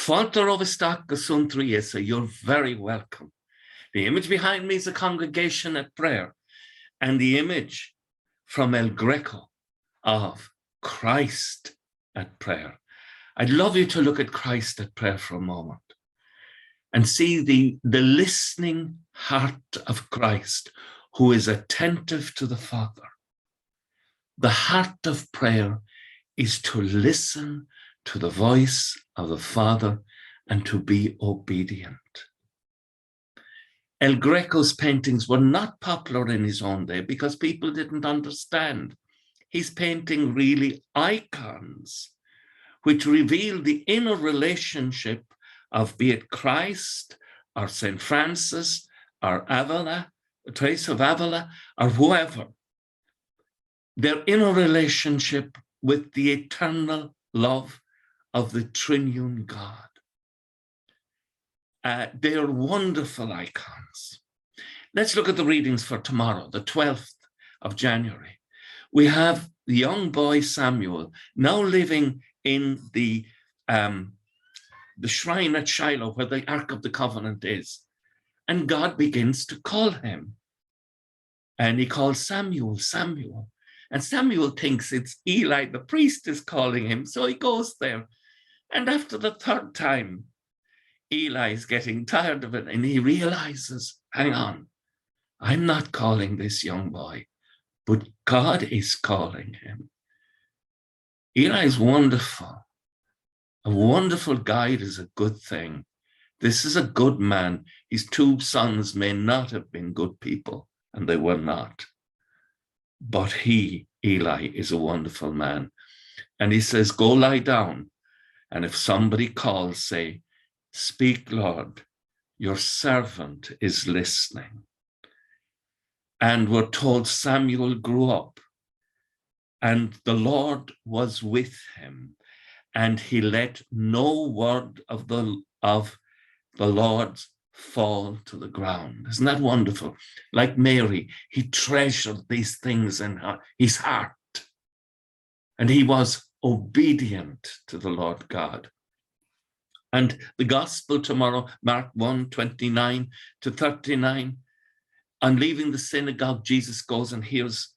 Folklore Suantraí Íosa, you're very welcome. The image behind me is a congregation at prayer, and the image from El Greco of Christ at prayer. I'd love you to look at Christ at prayer for a moment and see the listening heart of Christ, who is attentive to the Father. The heart of prayer is to listen to the voice of the Father and to be obedient. El Greco's paintings were not popular in his own day because people didn't understand. He's painting really icons which reveal the inner relationship of, be it Christ or St. Francis or Avila, Teresa of Avila, or whoever, their inner relationship with the eternal love of the Triune God. They are wonderful icons. Let's look at the readings for tomorrow, the 12th of January. We have the young boy Samuel now living in the shrine at Shiloh where the Ark of the Covenant is. And God begins to call him. And he calls Samuel, Samuel. And Samuel thinks it's Eli, the priest, is calling him. So he goes there. And after the third time, Eli is getting tired of it and he realizes, hang on, I'm not calling this young boy, but God is calling him. Eli is wonderful. A wonderful guide is a good thing. This is a good man. His two sons may not have been good people, and they were not. But he, Eli, is a wonderful man. And he says, go lie down. And if somebody calls, say, speak, Lord, your servant is listening. And we're told Samuel grew up, and the Lord was with him, and he let no word of the Lord fall to the ground. Isn't that wonderful? Like Mary, he treasured these things in his heart, and he was obedient to the Lord God. And the gospel tomorrow, Mark 1:29 to 39, on leaving the synagogue, Jesus goes and heals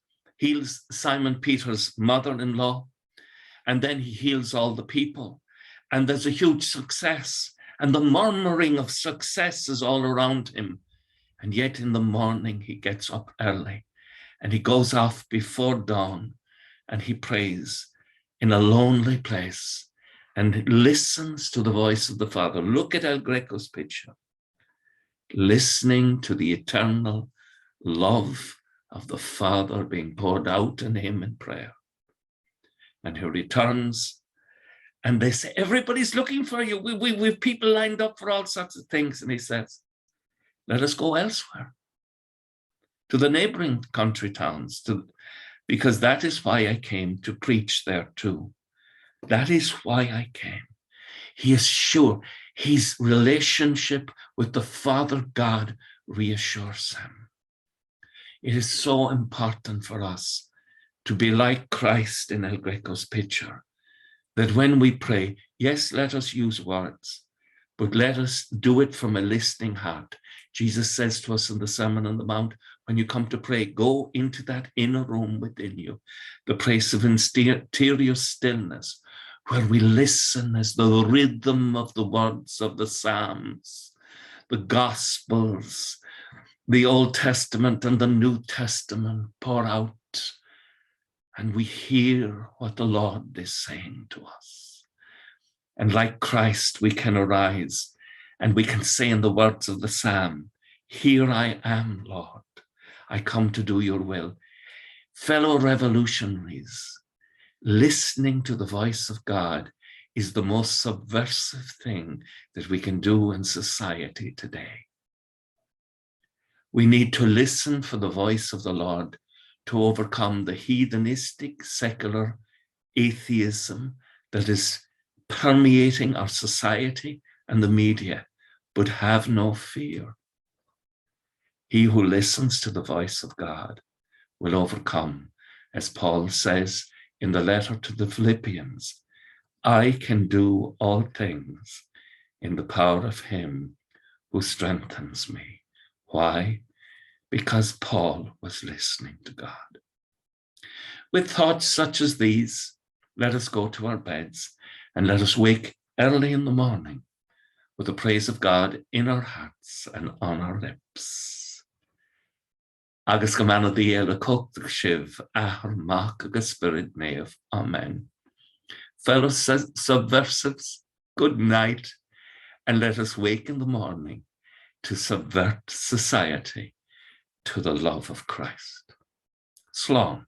Simon Peter's mother-in-law, and then he heals all the people. And there's a huge success, and the murmuring of success is all around him. And yet in the morning, he gets up early, and he goes off before dawn, and he prays in a lonely place, and listens to the voice of the Father. Look at El Greco's picture. Listening to the eternal love of the Father being poured out in him in prayer. And he returns, and they say, everybody's looking for you. We've people lined up for all sorts of things. And he says, let us go elsewhere, to the neighboring country towns, because that is why I came to preach there too. That is why I came. He is sure his relationship with the Father God reassures him. It is so important for us to be like Christ in El Greco's picture, that when we pray, yes, let us use words, but let us do it from a listening heart. Jesus says to us in the Sermon on the Mount, when you come to pray, go into that inner room within you, the place of interior stillness, where we listen as the rhythm of the words of the Psalms, the Gospels, the Old Testament and the New Testament pour out, and we hear what the Lord is saying to us. And like Christ, we can arise and we can say in the words of the Psalm, here I am, Lord, I come to do your will. Fellow revolutionaries, listening to the voice of God is the most subversive thing that we can do in society today. We need to listen for the voice of the Lord to overcome the heathenistic, secular atheism that is permeating our society and the media, but have no fear. He who listens to the voice of God will overcome, as Paul says in the letter to the Philippians, I can do all things in the power of him who strengthens me. Why? Because Paul was listening to God. With thoughts such as these, let us go to our beds and let us wake early in the morning with the praise of God in our hearts and on our lips. Agus go manna dí le cóchtach sibh ahar mach agus spirit neamh. Amen. Fellow subversives, good night, and let us wake in the morning to subvert society to the love of Christ. Slán.